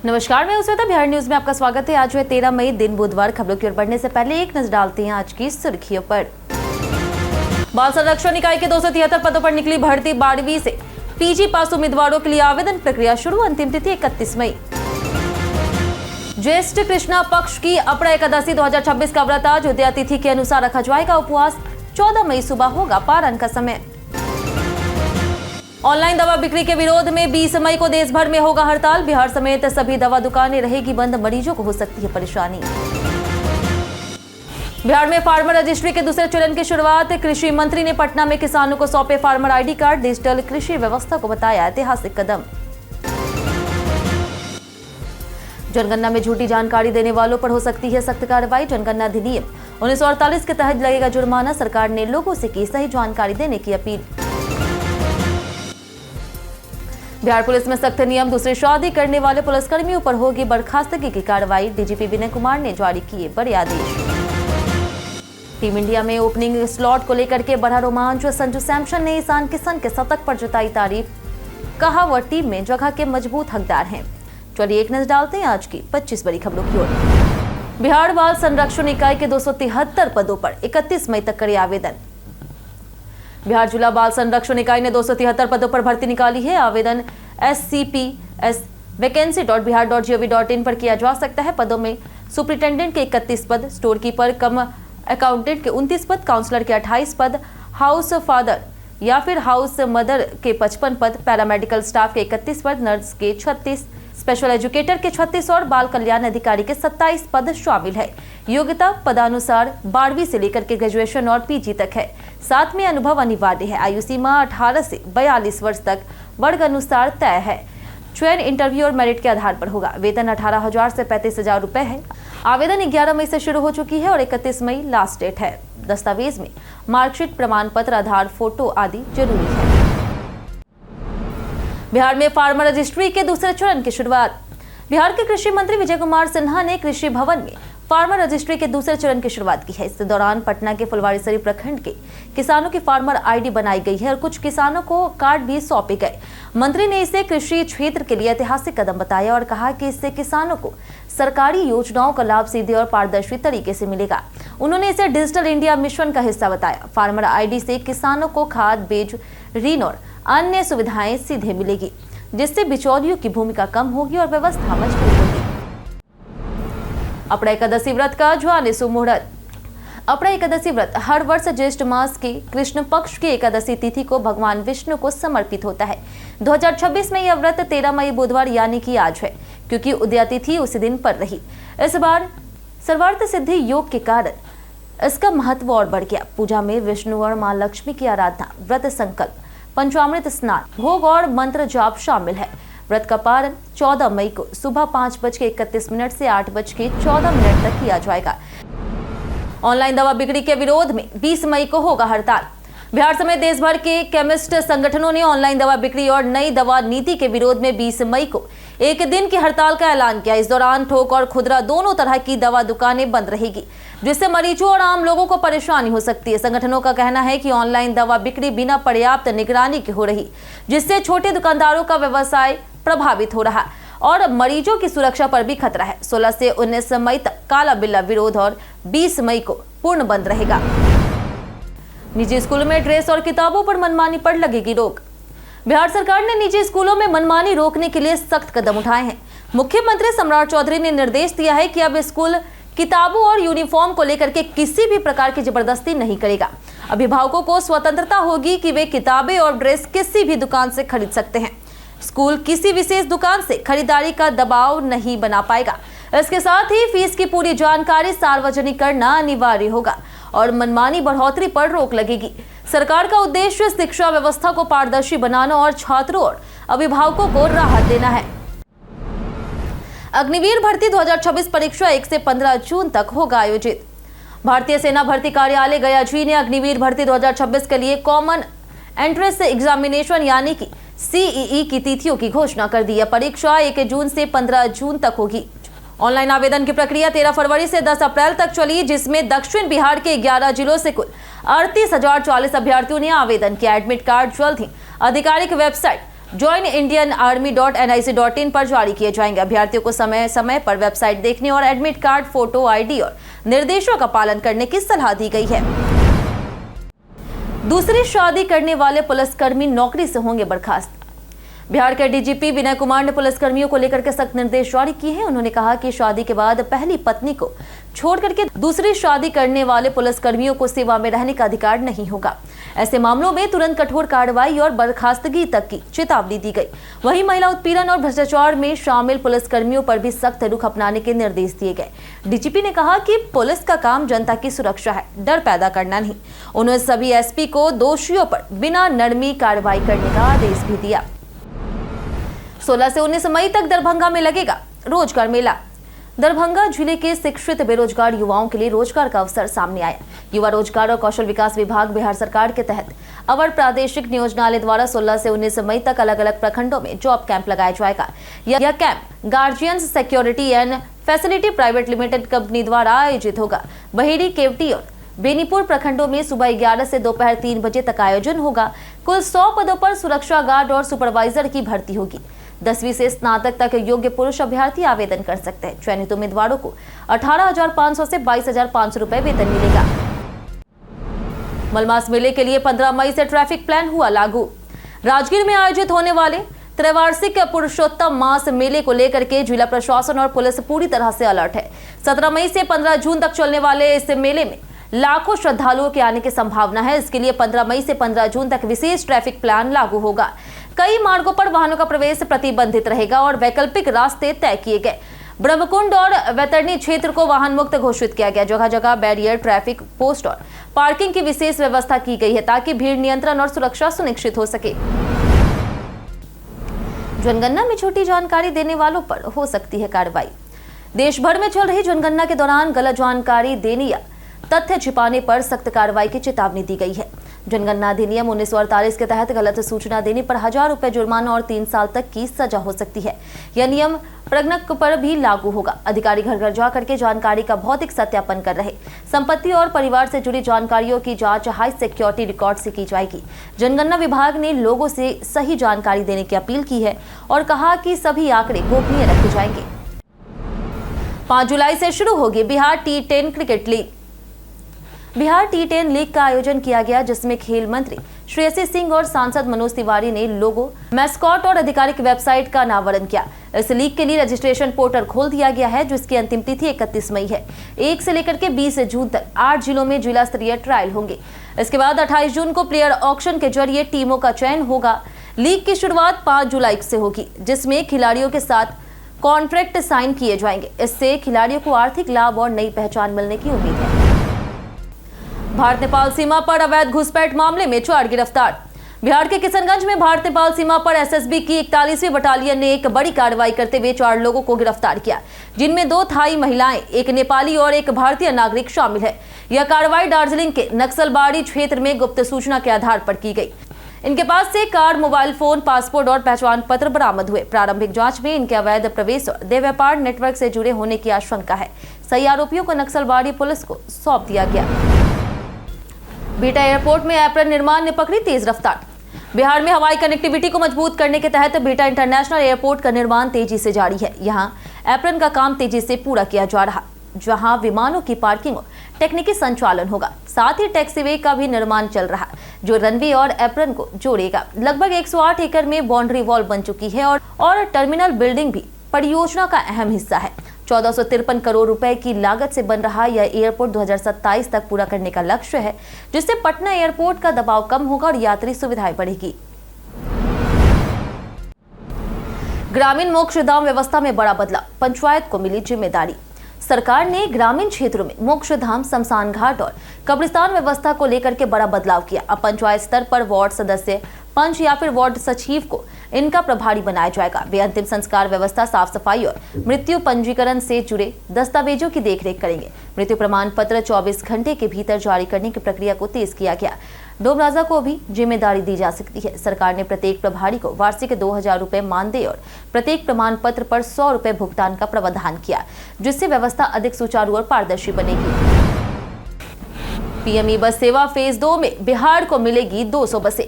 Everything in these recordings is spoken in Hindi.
नमस्कार, मैं श्वेता। बिहार न्यूज में आपका स्वागत है। आज है 13 मई, दिन बुधवार। खबरों की ओर बढ़ने से पहले एक नजर डालते हैं आज की सुर्खियों पर। बाल संरक्षण इकाई के 273 पदों पर निकली भर्ती। 12वीं से पीजी पास उम्मीदवारों के लिए आवेदन प्रक्रिया शुरू। अंतिम तिथि 31 मई। ज्येष्ठ कृष्णा पक्ष की अपरा एकादशी 2026 का व्रत आज उदया तिथि के अनुसार रखा जाएगा। उपवास 14 मई सुबह होगा पारण का समय। ऑनलाइन दवा बिक्री के विरोध में 20 मई को देश भर में होगा हड़ताल। बिहार समेत सभी दवा दुकानें रहेगी बंद। मरीजों को हो सकती है परेशानी। बिहार में फार्मर रजिस्ट्री के दूसरे चरण की शुरुआत। कृषि मंत्री ने पटना में किसानों को सौंपे फार्मर आईडी कार्ड। डिजिटल कृषि व्यवस्था को बताया ऐतिहासिक कदम। जनगणना में झूठी जानकारी देने वालों पर हो सकती है सख्त कार्रवाई। जनगणना अधिनियम 1948 के तहत लगेगा जुर्माना। सरकार ने लोगों से की सही जानकारी देने की अपील। बिहार पुलिस में सख्त नियम। दूसरी शादी करने वाले पुलिसकर्मियों पर होगी बर्खास्तगी की कार्रवाई। डीजीपी विनय कुमार ने जारी किए बड़े आदेश। टीम इंडिया में ओपनिंग स्लॉट को लेकर के बढ़ा रोमांच। संजू सैमसन ने ईशान किशन के शतक पर जताई तारीफ। कहा वह टीम में जगह के मजबूत हकदार हैं। चलिए एक नजर डालते हैं आज की 25 बड़ी खबरों की ओर। बिहार बाल संरक्षण इकाई के 273 पदों पर 31 मई तक करे आवेदन। बिहार जिला बाल संरक्षण इकाई ने 273 पदों पर भर्ती निकाली है। आवेदन scps.vacancy.bihar.gov.in पर किया जा सकता है। पदों में सुपरिटेंडेंट के 31 पद, स्टोर कीपर कम अकाउंटेंट के 29 पद, काउंसलर के 28 पद, हाउस फादर या फिर हाउस मदर के 55 पद, पैरामेडिकल स्टाफ के 31 पद, नर्स के 36, स्पेशल एजुकेटर के 36 और बाल कल्याण अधिकारी के 27 पद शामिल है। योग्यता पदानुसार 12वीं से लेकर के ग्रेजुएशन और पीजी तक है। साथ में अनुभव अनिवार्य है। आयु सीमा 18 से 42 वर्ष तक वर्ग अनुसार तय है। चयन इंटरव्यू और मेरिट के आधार पर होगा। वेतन 18,000 से 35,000 रुपए है। आवेदन 11 मई से शुरू हो चुकी है और 31 मई लास्ट डेट है। दस्तावेज में मार्कशीट, प्रमाण पत्र, आधार, फोटो आदि जरूरी है। बिहार में फार्मर रजिस्ट्री के दूसरे चरण की शुरुआत। बिहार के कृषि मंत्री विजय कुमार सिन्हा ने कृषि भवन में फार्मर रजिस्ट्री के दूसरे चरण की शुरुआत की है। इस दौरान पटना के फुलवारीशरीफ प्रखंड के किसानों की फार्मर आईडी बनाई गई है और कुछ किसानों को कार्ड भी सौंपे गए। मंत्री ने इसे कृषि क्षेत्र के लिए ऐतिहासिक कदम बताया और कहा कि इससे किसानों को सरकारी योजनाओं का लाभ सीधे और पारदर्शी तरीके से मिलेगा। उन्होंने इसे डिजिटल इंडिया मिशन का हिस्सा बताया। फार्मर आईडी से किसानों को खाद, बीज, ऋण और अन्य सुविधाएं सीधे मिलेगी, जिससे बिचौलियों की भूमिका कम होगी और व्यवस्था मजबूत होगी। अपरा एकादशी व्रत का ज्वालिसु मुहूर्त। अपरा एकादशी व्रत हर वर्ष ज्येष्ठ मास के कृष्ण पक्ष की एकादशी तिथि को भगवान विष्णु को समर्पित होता है। 2026 में यह व्रत 13 मई बुधवार यानी कि आज है, क्योंकि उदया तिथि उसी दिन पर रही। इस बार सर्वार्थ सिद्धि योग के कारण इसका महत्व और बढ़ गया। पूजा में विष्णु और मां लक्ष्मी की आराधना, व्रत संकल्प, पंचामृत स्नान, भोग और मंत्र जाप शामिल है। व्रत का पारण 14 मई को सुबह 5:31 से 8:14 तक किया जाएगा। ऑनलाइन दवा बिक्री के विरोध में 20 मई को होगा हड़ताल। बिहार समेत देश भर के केमिस्ट संगठनों ने ऑनलाइन दवा बिक्री और नई दवा नीति के विरोध में 20 मई को एक दिन की हड़ताल का ऐलान किया। इस दौरान थोक और खुदरा दोनों तरह की दवा दुकानें बंद रहेगी, जिससे मरीजों और आम लोगों को परेशानी हो सकती है। संगठनों का कहना है कि ऑनलाइन दवा बिक्री बिना पर्याप्त निगरानी के हो रही, जिससे छोटे दुकानदारों का व्यवसाय प्रभावित हो रहा और मरीजों की सुरक्षा पर भी खतरा है। 16 से 19 मई तक काला बिल्ला विरोध और 20 मई को पूर्ण बंद रहेगा। निजी स्कूलों में ड्रेस और किताबों पर मनमानी पर लगेगी रोक। बिहार सरकार ने निजी स्कूलों में मनमानी रोकने के लिए सख्त कदम उठाए हैं। मुख्यमंत्री सम्राट चौधरी ने निर्देश दिया है कि अब स्कूल किताबों और यूनिफॉर्म को लेकर के किसी भी प्रकार की जबरदस्ती नहीं करेगा। अभिभावकों को स्वतंत्रता होगी कि वे किताबें और ड्रेस किसी भी दुकान से खरीद सकते हैं। स्कूल किसी विशेष दुकान से खरीदारी का दबाव नहीं बना पाएगा। इसके साथ ही फीस की पूरी जानकारी सार्वजनिक करना अनिवार्य होगा और मनमानी बढ़ोतरी पर रोक लगेगी। सरकार का उद्देश्य शिक्षा व्यवस्था को पारदर्शी बनाना और छात्रों और अभिभावकों को राहत देना है। अग्निवीर भर्ती 2026 परीक्षा 1 से 15 जून तक होगा आयोजित। भारतीय सेना भर्ती कार्यालय गया जी ने अग्निवीर भर्ती 2026 के लिए कॉमन एंट्रेंस एग्जामिनेशन यानी कि सीईई की तिथियों की घोषणा कर दी है। परीक्षा 1 जून से 15 जून तक होगी। ऑनलाइन आवेदन की प्रक्रिया 13 फरवरी से 10 अप्रैल तक चली, जिसमें दक्षिण बिहार के 11 जिलों से कुल 38,040 अभ्यर्थियों ने आवेदन किया। एडमिट कार्ड जल्द ही आधिकारिक वेबसाइट joinindianarmy.nic.in पर जारी किए जाएंगे। अभ्यर्थियों को समय समय पर वेबसाइट देखने और एडमिट कार्ड, फोटो आईडी और निर्देशों का पालन करने की सलाह दी गई है। दूसरी शादी करने वाले पुलिसकर्मी नौकरी से होंगे बर्खास्त। बिहार के डीजीपी विनय कुमार ने पुलिसकर्मियों को लेकर के सख्त निर्देश जारी किए हैं। उन्होंने कहा कि शादी के बाद पहली पत्नी को छोड़ करके दूसरी शादी करने वाले पुलिसकर्मियों को सेवा में रहने का अधिकार नहीं होगा। ऐसे मामलों में तुरंत कठोर कार्रवाई और बर्खास्तगी तक की चेतावनी दी गई। वहीं महिला उत्पीड़न और भ्रष्टाचार में शामिल पुलिसकर्मियों पर भी सख्त रुख अपनाने के निर्देश दिए गए। डीजीपी ने कहा कि पुलिस का काम जनता की सुरक्षा है, डर पैदा करना नहीं। उन्होंने सभी एसपी को दोषियों पर बिना नरमी कार्रवाई करने का आदेश भी दिया। 16 से 19 मई तक दरभंगा में लगेगा रोजगार मेला। दरभंगा जिले के शिक्षित बेरोजगार युवाओं के लिए रोजगार का अवसर सामने आया। युवा रोजगार और कौशल विकास विभाग बिहार सरकार के तहत अवर प्रादेशिक नियोजनालय द्वारा 16 से 19 मई तक अलग अलग प्रखंडों में जॉब कैंप लगाया जाएगा। यह camp guardians security and facility private limited company द्वारा आयोजित होगा। बहेड़ी, केवटी और बेनीपुर प्रखंडों में सुबह 11 से दोपहर 3 बजे तक आयोजन होगा। कुल 100 पदों पर सुरक्षा गार्ड और सुपरवाइजर की भर्ती होगी। 10वीं से स्नातक तक योग्य पुरुष अभ्यर्थी आवेदन कर सकते हैं। चयनित उम्मीदवारों को 18,500 से 22,500 रुपए वेतन मिलेगा। मलमास मेले के लिए 15 मई से ट्रैफिक प्लान हुआ लागू। राजगीर में आयोजित होने वाले त्रैवार्षिक पुरुषोत्तम मास मेले को लेकर के जिला प्रशासन और पुलिस पूरी तरह से अलर्ट है। 17 मई से 15 जून तक चलने वाले इस मेले में लाखों श्रद्धालुओं के आने की संभावना है। इसके लिए 15 मई से 15 जून तक विशेष ट्रैफिक प्लान लागू होगा। कई मार्गों पर वाहनों का प्रवेश प्रतिबंधित रहेगा और वैकल्पिक रास्ते तय किए गए। ब्रह्मकुंड और वैतरणी क्षेत्र को वाहन मुक्त घोषित किया गया। जगह जगह बैरियर, ट्रैफिक पोस्ट और पार्किंग की विशेष व्यवस्था की गई है ताकि भीड़ नियंत्रण और सुरक्षा सुनिश्चित हो सके। जनगणना में झूठी जानकारी देने वालों पर हो सकती है कार्रवाई। देश भर में चल रही जनगणना के दौरान गलत जानकारी देने या तथ्य छिपाने पर सख्त कार्रवाई की चेतावनी दी गई है। जनगणना अधिनियम 1948 के तहत गलत सूचना देने पर 1000 रुपए जुर्माना और 3 साल तक की सजा हो सकती है। यह नियम प्रगणक पर भी लागू होगा। अधिकारी घर घर जा करके जानकारी का भौतिक सत्यापन कर रहे। संपत्ति और परिवार से जुड़ी जानकारियों की जांच हाई सिक्योरिटी रिकॉर्ड से की जाएगी। जनगणना विभाग ने लोगों से सही जानकारी देने की अपील की है और कहा कि सभी आंकड़े गोपनीय रखे जाएंगे। 5 जुलाई से शुरू होगी Bihar T10 cricket league. Bihar T10 league का आयोजन किया गया, जिसमें खेल मंत्री श्रेयसी सिंह और सांसद मनोज तिवारी ने लोगो, मैस्कॉट और आधिकारिक वेबसाइट का अनावरण किया। इस लीग के लिए रजिस्ट्रेशन पोर्टल खोल दिया गया है, जिसकी अंतिम तिथि 31 मई है। 1 से लेकर के 20 जून तक 8 जिलों में जिला स्तरीय ट्रायल होंगे। इसके बाद 28 जून को प्लेयर ऑक्शन के जरिए टीमों का चयन होगा। लीग की शुरुआत 5 जुलाई से होगी, जिसमें खिलाड़ियों के साथ कॉन्ट्रैक्ट साइन किए जाएंगे। इससे खिलाड़ियों को आर्थिक लाभ और नई पहचान मिलने की उम्मीद है। भारत नेपाल सीमा पर अवैध घुसपैठ मामले में 4 गिरफ्तार। बिहार के किशनगंज में भारत नेपाल सीमा पर एसएसबी की 41वीं बटालियन ने एक बड़ी कार्रवाई करते हुए 4 लोगों को गिरफ्तार किया, जिनमें 2 थाई महिलाएं, एक नेपाली और एक भारतीय नागरिक शामिल है। यह कार्रवाई दार्जिलिंग के नक्सलबाड़ी क्षेत्र में गुप्त सूचना के आधार पर की गई। इनके पास से कार, मोबाइल फोन, पासपोर्ट और पहचान पत्र बरामद हुए। प्रारंभिक जांच में इनके अवैध प्रवेश और देह व्यापार नेटवर्क से जुड़े होने की आशंका है। सही आरोपियों को नक्सलबाड़ी पुलिस को सौंप दिया गया। बिहटा एयरपोर्ट में एप्रन निर्माण ने पकड़ी तेज रफ्तार। बिहार में हवाई कनेक्टिविटी को मजबूत करने के तहत बिहटा इंटरनेशनल एयरपोर्ट का निर्माण तेजी से जारी है। यहां एप्रन का काम तेजी से पूरा किया जा रहा, जहां विमानों की पार्किंग और तकनीकी संचालन होगा। साथ ही टैक्सीवे का भी निर्माण चल रहा, जो रनवे और एप्रन को जोड़ेगा। लगभग 108 एकड़ में बाउंड्री वॉल बन चुकी है और टर्मिनल बिल्डिंग भी परियोजना का अहम हिस्सा है। 1453 करोड़ रुपए की लागत से बन रहा यह एयरपोर्ट 2027 तक पूरा करने का लक्ष्य है, जिससे पटना एयरपोर्ट का दबाव कम होगा और यात्री सुविधाएं बढ़ेगी। ग्रामीण मोक्षधाम व्यवस्था में बड़ा बदलाव, पंचायत को मिली जिम्मेदारी। सरकार ने ग्रामीण क्षेत्रों में मोक्षधाम, शमशान घाट और कब्रिस्तान व्यवस्था को लेकर के बड़ा बदलाव किया। अब पंचायत स्तर पर वार्ड सदस्य, पंच या फिर वार्ड सचिव को इनका प्रभारी बनाया जाएगा। वे अंतिम संस्कार व्यवस्था, साफ सफाई और मृत्यु पंजीकरण से जुड़े दस्तावेजों की देखरेख करेंगे। मृत्यु प्रमाण पत्र 24 घंटे के भीतर जारी करने की प्रक्रिया को तेज किया गया। डोम राजा को भी जिम्मेदारी दी जा सकती है। सरकार ने प्रत्येक प्रभारी को वार्षिक 2000 रुपए मानदेय और प्रत्येक प्रमाण पत्र पर 100 रुपए भुगतान का प्रावधान किया, जिससे व्यवस्था अधिक सुचारू और पारदर्शी बनेगी। पीएमई बस सेवा फेज 2 में बिहार को मिलेगी 200 बसें।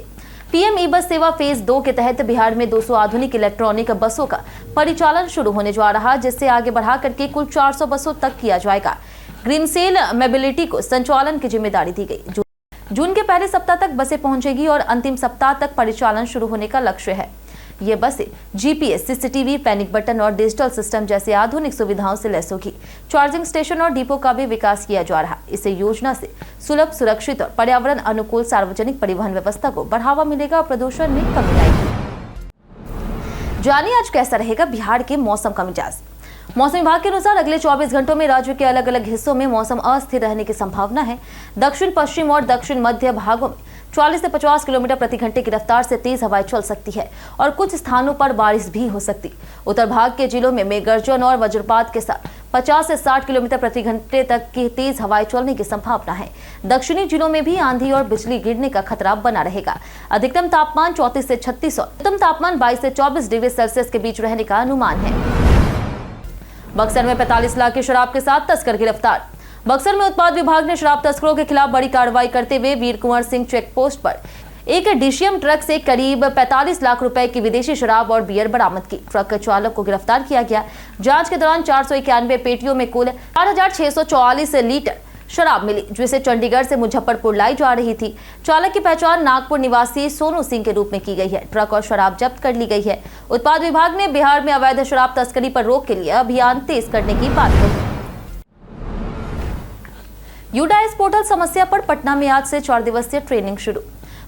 पीएम ई बस सेवा फेज 2 के तहत बिहार में 200 आधुनिक इलेक्ट्रॉनिक बसों का परिचालन शुरू होने जा रहा, जिससे आगे बढ़ा करके कुल 400 बसों तक किया जाएगा। ग्रीन सेल मोबिलिटी को संचालन की जिम्मेदारी दी गई। जून के पहले सप्ताह तक बसें पहुंचेगी और अंतिम सप्ताह तक परिचालन शुरू होने का लक्ष्य है। ये बसें जीपीएस, सीसीटीवी, पैनिक बटन और डिजिटल सिस्टम जैसे आधुनिक सुविधाओं से लैस होगी। चार्जिंग स्टेशन और डिपो का भी विकास किया जा रहा है। इस योजना से सुलभ, सुरक्षित और पर्यावरण अनुकूल सार्वजनिक परिवहन व्यवस्था को बढ़ावा मिलेगा और प्रदूषण में कमी आएगी। जानिए आज कैसा रहेगा बिहार के मौसम का मिजाज। मौसम विभाग के अनुसार अगले 24 घंटों में राज्य के अलग अलग हिस्सों में मौसम अस्थिर रहने की संभावना है। दक्षिण पश्चिम और दक्षिण मध्य भागों में 40 से 50 किलोमीटर प्रति घंटे की रफ्तार से तेज हवाएं चल सकती है और कुछ स्थानों पर बारिश भी हो सकती। उत्तर भाग के जिलों में मेघ गर्जन और वज्रपात के साथ 50 से 60 किलोमीटर प्रति घंटे तक की तेज हवाएं चलने की संभावना है। दक्षिणी जिलों में भी आंधी और बिजली गिरने का खतरा बना रहेगा। अधिकतम तापमान 34 से 36 और न्यूनतम तापमान 22 से 24 डिग्री सेल्सियस के बीच रहने का अनुमान है। बक्सर में 45 लाख की शराब के साथ तस्कर गिरफ्तार। बक्सर में उत्पाद विभाग ने शराब तस्करों के खिलाफ बड़ी कार्रवाई करते हुए वीर कुंवर सिंह चेक पोस्ट पर एक डीसीएम ट्रक से करीब 45 लाख रुपए की विदेशी शराब और बियर बरामद की। ट्रक चालक को गिरफ्तार किया गया। जांच के दौरान 491 पेटियों में कुल 4644 लीटर शराब मिली, जिसे चंडीगढ़ से मुजफ्फरपुर लाई जा रही थी। चालक की पहचान नागपुर निवासी सोनू सिंह के रूप में की गई है। ट्रक और शराब जब्त कर ली गई है। उत्पाद विभाग ने बिहार में अवैध शराब तस्करी पर रोक के लिए अभियान तेज करने की बात कही। यूडाइस पोर्टल समस्या पर पटना में आज से 4 दिवसीय ट्रेनिंग शुरू।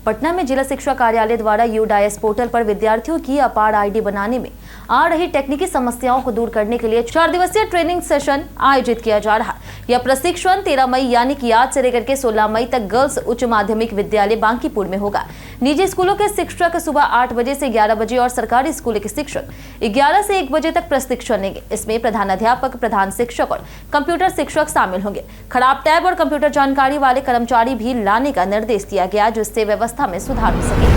पटना में जिला शिक्षा कार्यालय द्वारा यूडाइस पोर्टल पर विद्यार्थियों की अपार आईडी बनाने में आ रही तकनीकी समस्याओं को दूर करने के लिए 4 दिवसीय ट्रेनिंग सेशन आयोजित किया जा रहा। यह प्रशिक्षण 13 मई यानी कि आज से लेकर के 16 मई तक गर्ल्स उच्च माध्यमिक विद्यालय बांकीपुर में होगा। निजी स्कूलों के शिक्षक सुबह 8 बजे से 11 बजे और सरकारी स्कूल के शिक्षक 11 से 1 बजे तक प्रशिक्षण लेंगे। इसमें प्रधानाध्यापक, प्रधान शिक्षक और कंप्यूटर शिक्षक शामिल होंगे। खराब टैब और कंप्यूटर जानकारी वाले कर्मचारी भी लाने का निर्देश दिया गया, जिससे व्यवस्था में सुधार हो सके।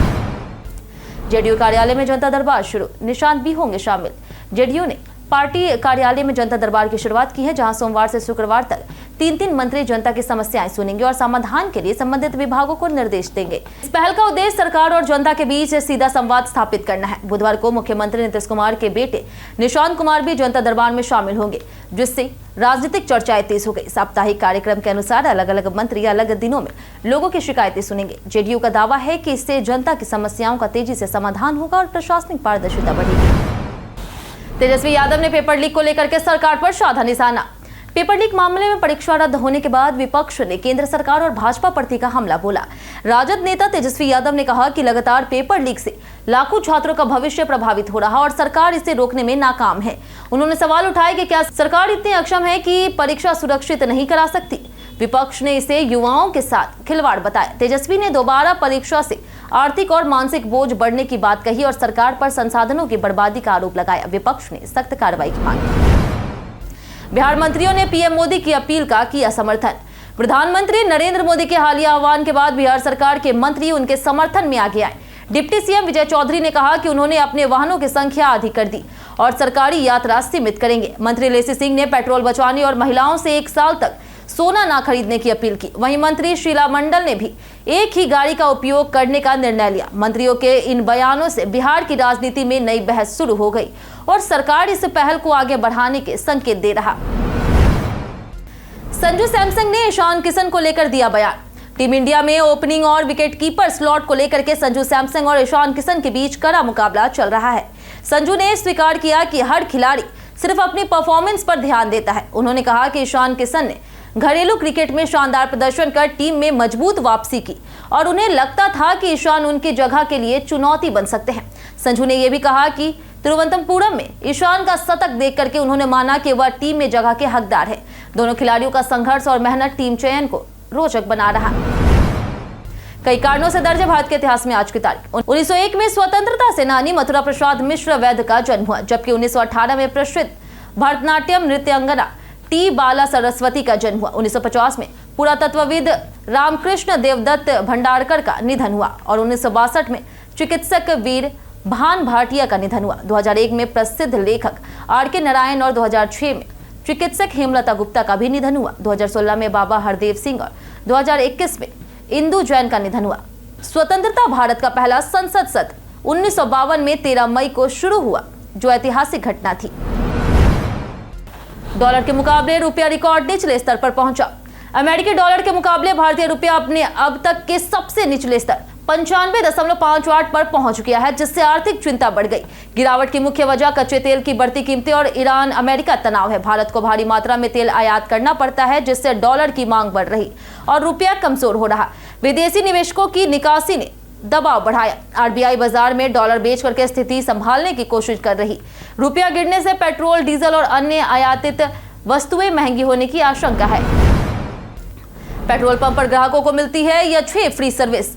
जेडीयू कार्यालय में जनता दरबार शुरू, निशांत भी होंगे शामिल। जेडीयू ने पार्टी कार्यालय में जनता दरबार की शुरुआत की है, जहां सोमवार से शुक्रवार तक 3 मंत्री जनता की समस्याएं सुनेंगे और समाधान के लिए संबंधित विभागों को निर्देश देंगे। इस पहल का उद्देश्य सरकार और जनता के बीच सीधा संवाद स्थापित करना है। बुधवार को मुख्यमंत्री नीतीश कुमार के बेटे निशांत कुमार भी जनता दरबार में शामिल होंगे, जिससे राजनीतिक चर्चाएं तेज हो गई। साप्ताहिक कार्यक्रम के अनुसार अलग अलग मंत्री अलग दिनों में लोगों की शिकायतें सुनेंगे। जेडीयू का दावा है कि इससे जनता की समस्याओं का तेजी से समाधान होगा और प्रशासनिक पारदर्शिता बढ़ेगी। तेजस्वी यादव ने पेपर लीक को लेकर के सरकार पर साधा निशाना। पेपर लीक मामले में परीक्षा रद्द होने के बाद विपक्ष ने केंद्र सरकार और भाजपा पर तीखा हमला बोला। राजद नेता तेजस्वी यादव ने कहा कि लगातार पेपर लीक से लाखों छात्रों का भविष्य प्रभावित हो रहा और सरकार इसे रोकने में नाकाम है। उन्होंने सवाल उठाया कि क्या सरकार इतनी अक्षम है कि परीक्षा सुरक्षित नहीं करा सकती। विपक्ष ने इसे युवाओं के साथ खिलवाड़ बताया। तेजस्वी ने दोबारा परीक्षा से आर्थिक और मानसिक बोझ बढ़ने की बात कही और सरकार पर संसाधनों की बर्बादी का आरोप लगाया। विपक्ष ने सख्त कार्रवाई की मांग की। बिहार मंत्रियों ने पीएम मोदी की अपील का किया समर्थन। प्रधानमंत्री नरेंद्र मोदी के हालिया आह्वान के बाद बिहार सरकार के मंत्री उनके समर्थन में आगे आए। डिप्टी सीएम विजय चौधरी ने कहा कि उन्होंने अपने वाहनों की संख्या अधिक कर दी और सरकारी यात्रा सीमित करेंगे। मंत्री लेसी सिंह ने पेट्रोल बचाने और महिलाओं से 1 साल तक सोना ना खरीदने की अपील की। वहीं मंत्री शीला मंडल ने भी एक ही गाड़ी का उपयोग करने का निर्णय लिया। मंत्रियों के इन बयानों से बिहार की राजनीति में नई बहस शुरू हो गई और सरकार इस पहल को आगे बढ़ाने के संकेत दे रहा। संजू सैमसन ने ईशान किशन को लेकर दिया बयान। टीम इंडिया में ओपनिंग और विकेटकीपर स्लॉट को लेकर के संजू सैमसन और ईशान किशन के बीच कड़ा मुकाबला चल रहा है। संजू ने स्वीकार किया कि हर खिलाड़ी सिर्फ अपनी परफॉर्मेंस पर ध्यान देता है। उन्होंने कहा कि ईशान किशन ने घरेलू क्रिकेट में शानदार प्रदर्शन कर टीम में मजबूत वापसी की और उन्हें लगता था कि ईशान उनकी जगह के लिए चुनौती बन सकते हैं। संजू ने यह भी कहा कि तिरुवनंतपुरम में ईशान का शतक देख करके उन्होंने माना कि वह टीम में जगह के हकदार है। दोनों खिलाड़ियों का संघर्ष और मेहनत टीम चयन को रोचक बना रहा। कई कारणों से दर्ज है भारत के इतिहास में आज की तारीख। 1901 में स्वतंत्रता सेनानी मथुरा प्रसाद मिश्र वैद्य का जन्म हुआ, जबकि 1918 में प्रसिद्ध भरतनाट्यम नृत्यांगना टी बाला सरस्वती का जन्म हुआ। 1950 में पुरातत्वविद रामकृष्ण देवदत्त भंडारकर का निधन हुआ और 1962 में चिकित्सक वीर भान भाटिया का निधन हुआ। 2001 में प्रसिद्ध लेखक आर.के. नारायण और 2006 में चिकित्सक हेमलता गुप्ता का भी निधन हुआ। 2016 में बाबा हरदेव सिंह और 2021 में इंदु जैन का निधन हुआ। स्वतंत्रता भारत का पहला संसद सत्र 1952 में 13 मई को शुरू हुआ, जो ऐतिहासिक घटना थी। डॉलर के मुकाबले रुपया रिकॉर्ड निचले स्तर पर पहुंचा। अमेरिकी डॉलर के मुकाबले भारतीय रुपया अपने अब तक के सबसे निचले स्तर 95.58 पर पहुंच गया है, जिससे आर्थिक चिंता बढ़ गई। गिरावट की मुख्य वजह कच्चे तेल की बढ़ती कीमतें और ईरान अमेरिका तनाव है। भारत को भारी मात्रा में तेल आयात करना पड़ता है, जिससे डॉलर की मांग बढ़ रही और रुपया कमजोर हो रहा। विदेशी निवेशकों की निकासी ने दबाव बढ़ाया। आरबीआई बाजार में डॉलर बेच करके स्थिति संभालने की कोशिश कर रही। रुपया गिरने से पेट्रोल, डीजल और अन्य आयातित वस्तुएं महंगी होने की आशंका है। पेट्रोल पंप पर ग्राहकों को मिलती है यह 6 फ्री सर्विस।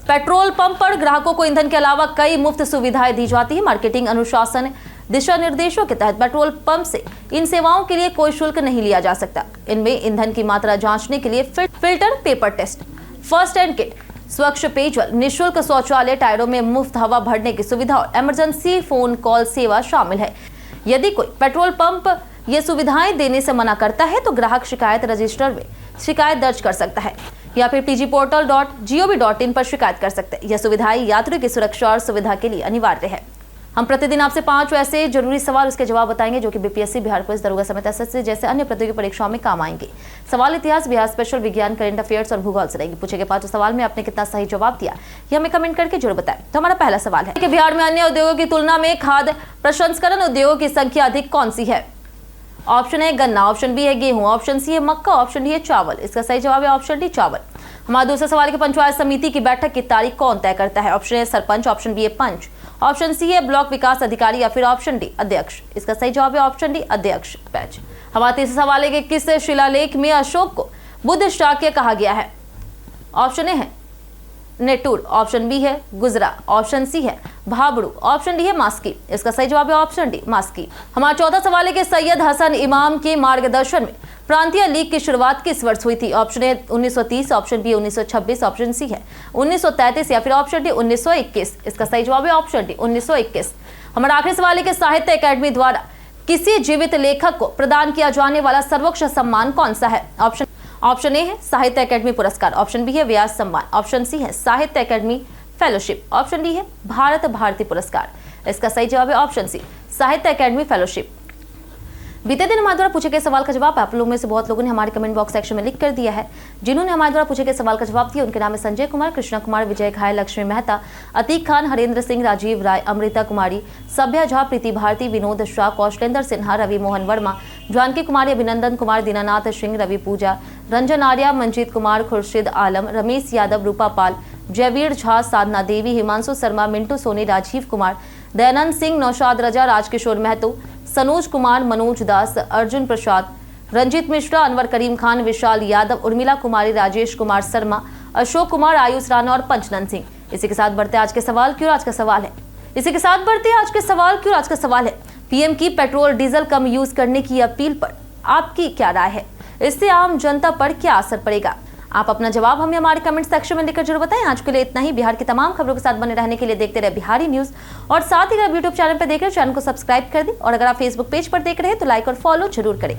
पेट्रोल पंप पर ग्राहकों को ईंधन के अलावा कई मुफ्त सुविधाएं दी जाती है। मार्केटिंग अनुशासन दिशा निर्देशों के तहत पेट्रोल पंप से इन सेवाओं के लिए कोई शुल्क नहीं लिया जा सकता। इनमें ईंधन की मात्रा जांचने के लिए filter, paper test, first aid kit, स्वच्छ पेयजल, निःशुल्क शौचालय, टायरों में मुफ्त हवा भरने की सुविधा और इमरजेंसी फोन कॉल सेवा शामिल है। यदि कोई पेट्रोल पंप ये सुविधाएं देने से मना करता है तो ग्राहक शिकायत रजिस्टर में शिकायत दर्ज कर सकता है या फिर pgportal.gov.in पर शिकायत कर सकते हैं। यह सुविधाएं यात्रियों की सुरक्षा और सुविधा के लिए अनिवार्य है। हम प्रतिदिन आपसे 5 ऐसे जरूरी सवाल उसके जवाब बताएंगे जो कि बीपीएससी, बिहार पुलिस दरोगा समेत एसएससी जैसे अन्य प्रतियोगी परीक्षाओं में काम आएंगे। सवाल इतिहास, बिहार स्पेशल, विज्ञान, करंट अफेयर्स और भूगोल से रहेंगे। पूछे गए 5 सवाल में आपने कितना सही जवाब दिया ये हमें कमेंट करके जरूर बताएं। तो हमारा पहला सवाल है कि बिहार में अन्य उद्योगों की तुलना में खाद्य प्रसंस्करण उद्योगों की संख्या अधिक कौन सी है? ऑप्शन ए गन्ना, ऑप्शन बी है गेहूं, ऑप्शन सी है मक्का, ऑप्शन डी है चावल। इसका सही जवाब है ऑप्शन डी चावल। हमारा दूसरा सवाल है कि पंचायत समिति की बैठक की तारीख कौन तय करता है? Option A sarpanch, option B है पंच, ऑप्शन सी है ब्लॉक विकास अधिकारी या फिर ऑप्शन डी अध्यक्ष। इसका सही जवाब है ऑप्शन डी अध्यक्ष। पैच। हमारा तीसरा सवाल है कि किस शिलालेख में अशोक को बुद्ध शाक्य कहा गया है? ऑप्शन ए है नेटूर, ऑप्शन बी है गुजरा, ऑप्शन सी है भाबड़ू, ऑप्शन डी है मास्की। इसका सही जवाब है ऑप्शन डी मास्की। हमारा चौथा सवाल है कि सैयद हसन इमाम के मार्गदर्शन में प्रांतीय लीग की शुरुआत किस वर्ष हुई थी? Option A 1930, option B 1926, option C है 1933 या फिर ऑप्शन डी 1921। इसका सही जवाब है ऑप्शन डी 1921। हमारा आखिरी सवाल है कि साहित्य अकादमी द्वारा किसी जीवित लेखक को प्रदान किया जाने वाला सर्वोच्च सम्मान कौन सा है? ऑप्शन ए है साहित्य अकादमी पुरस्कार, ऑप्शन बी है व्यास सम्मान, ऑप्शन सी है साहित्य अकादमी फेलोशिप, ऑप्शन डी है भारत भारती पुरस्कार। इसका सही जवाब है ऑप्शन सी साहित्य अकादमी फेलोशिप। बीते दिन हमारे द्वारा पूछे गए सवाल का जवाब आप लोगों में से बहुत लोगों ने हमारे कमेंट बॉक्स सेक्शन में लिख कर दिया है। जिन्होंने हमारे द्वारा पूछे गए सवाल का जवाब दिया उनके नाम है संजय कुमार, कृष्णा कुमार, विजय घायल, लक्ष्मी मेहता, अतीक खान, हरेंद्र सिंह, राजीव राय, अमृता कुमारी, सभ्या झा, प्रीति भारती, विनोद शाह, कौशलेंद्र सिन्हा, रवि मोहन वर्मा, जानकी कुमारी, अभिनंदन कुमार, दीनानाथ सिंह, रवि पूजा, रंजन आर्या, मंजीत कुमार, खुर्शीद आलम, रमेश यादव, रूपा पाल, जयवीर झा, साधना देवी, हिमांशु शर्मा, मिंटू सोनी, राजीव कुमार, दयानंद सिंह, नौशाद रजा, राजकिशोर महतो, सनोज कुमार, मनोज दास, अर्जुन प्रसाद, रंजीत मिश्रा, अनवर करीम खान, विशाल यादव, उर्मिला कुमारी, राजेश कुमार शर्मा, अशोक कुमार, आयुष राणा और पंचनंद सिंह। इसी के साथ बढ़ते आज के सवाल क्यों आज का सवाल है पीएम की पेट्रोल डीजल कम यूज करने की अपील पर आपकी क्या राय है? इससे आम जनता पर क्या असर पड़ेगा? आप अपना जवाब हमें हमारे कमेंट सेक्शन में लिखकर जरूर बताएं। आज के लिए इतना ही। बिहार की तमाम खबरों के साथ बने रहने के लिए देखते रहे बिहारी न्यूज और साथ ही अगर यूट्यूब चैनल पर देख रहे हैं चैनल को सब्सक्राइब कर दें और अगर आप फेसबुक पेज पर देख रहे हैं तो लाइक और फॉलो जरूर करें।